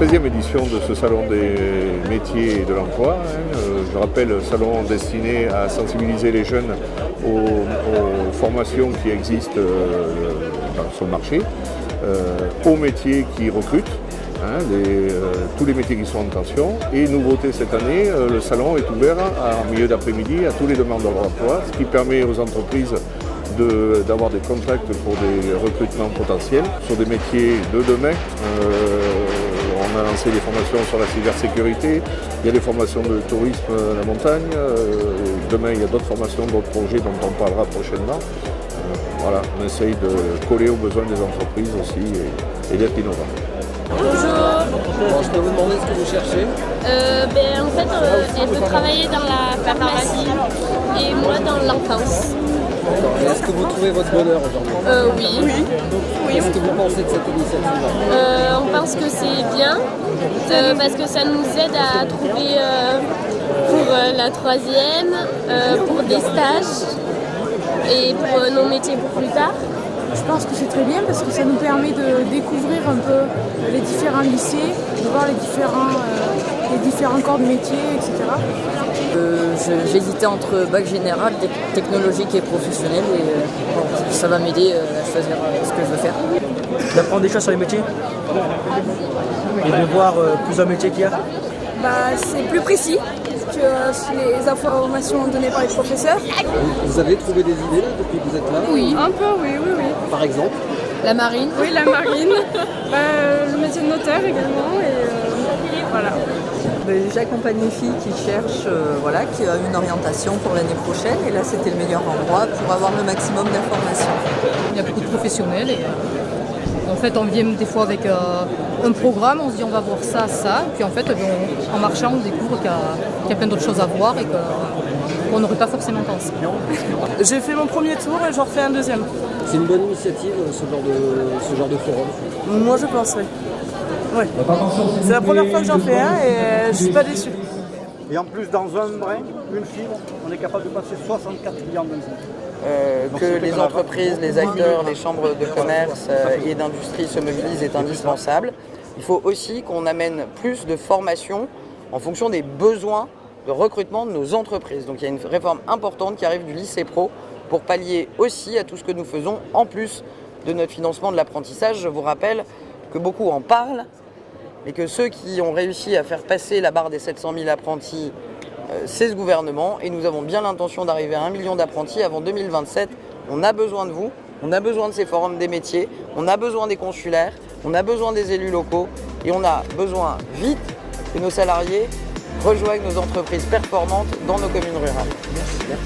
13e édition de ce salon des métiers et de l'emploi. Je rappelle, salon destiné à sensibiliser les jeunes aux formations qui existent sur le marché, aux métiers qui recrutent, tous les métiers qui sont en tension. Et nouveauté cette année, le salon est ouvert en milieu d'après-midi à tous les demandeurs d'emploi, ce qui permet aux entreprises d'avoir des contacts pour des recrutements potentiels sur des métiers de demain. On a lancé des formations sur la cybersécurité, il y a des formations de tourisme à la montagne, demain il y a d'autres formations, d'autres projets dont on parlera prochainement. Voilà, on essaye de coller aux besoins des entreprises aussi et d'être innovant. Bonjour. Bon, je peux vous demander ce que vous cherchez? En fait, elle veut travailler dans la pharmacie et moi dans l'enfance. Et est-ce que vous trouvez votre bonheur aujourd'hui? Oui. Qu'est-ce que vous pensez de cette initiative? On pense que c'est bien parce que ça nous aide à trouver pour la troisième, pour des stages et pour nos métiers pour plus tard. Je pense que c'est très bien parce que ça nous permet de découvrir un peu les différents lycées, de voir les différents corps de métier, etc. J'hésitais entre bac général, technologique et professionnel et ça va m'aider à choisir ce que je veux faire. D'apprendre des choses sur les métiers et de voir plusieurs métiers qu'il y a. C'est plus précis que les informations données par les professeurs. Vous avez trouvé des idées là, depuis que vous êtes là? Oui, un peu, oui. Par exemple? La marine. Oui, la marine, le métier de notaire également, et voilà. J'accompagne une fille qui cherche, qui a une orientation pour l'année prochaine et là c'était le meilleur endroit pour avoir le maximum d'informations. Il y a beaucoup de professionnels et en fait on vient des fois avec un programme, on se dit on va voir ça, puis en fait en marchant on découvre qu'il y a plein d'autres choses à voir et qu'on n'aurait pas forcément pensé. J'ai fait mon premier tour et j'en refais un deuxième. C'est une bonne initiative ce genre de forum? Moi je pense, oui. Ouais. C'est la première fois que j'en fais un et je suis pas déçue. Et en plus, dans un brin, une fibre, on est capable de passer 64 clients dans un. Que les entreprises, les acteurs, les chambres de commerce et d'industrie se mobilisent est indispensable. Il faut aussi qu'on amène plus de formation en fonction des besoins de recrutement de nos entreprises. Donc il y a une réforme importante qui arrive du lycée pro pour pallier aussi à tout ce que nous faisons en plus de notre financement de l'apprentissage. Je vous rappelle que beaucoup en parlent, mais que ceux qui ont réussi à faire passer la barre des 700 000 apprentis, c'est ce gouvernement, et nous avons bien l'intention d'arriver à 1 million d'apprentis avant 2027. On a besoin de vous, on a besoin de ces forums des métiers, on a besoin des consulaires, on a besoin des élus locaux, et on a besoin vite que nos salariés rejoignent nos entreprises performantes dans nos communes rurales. Merci.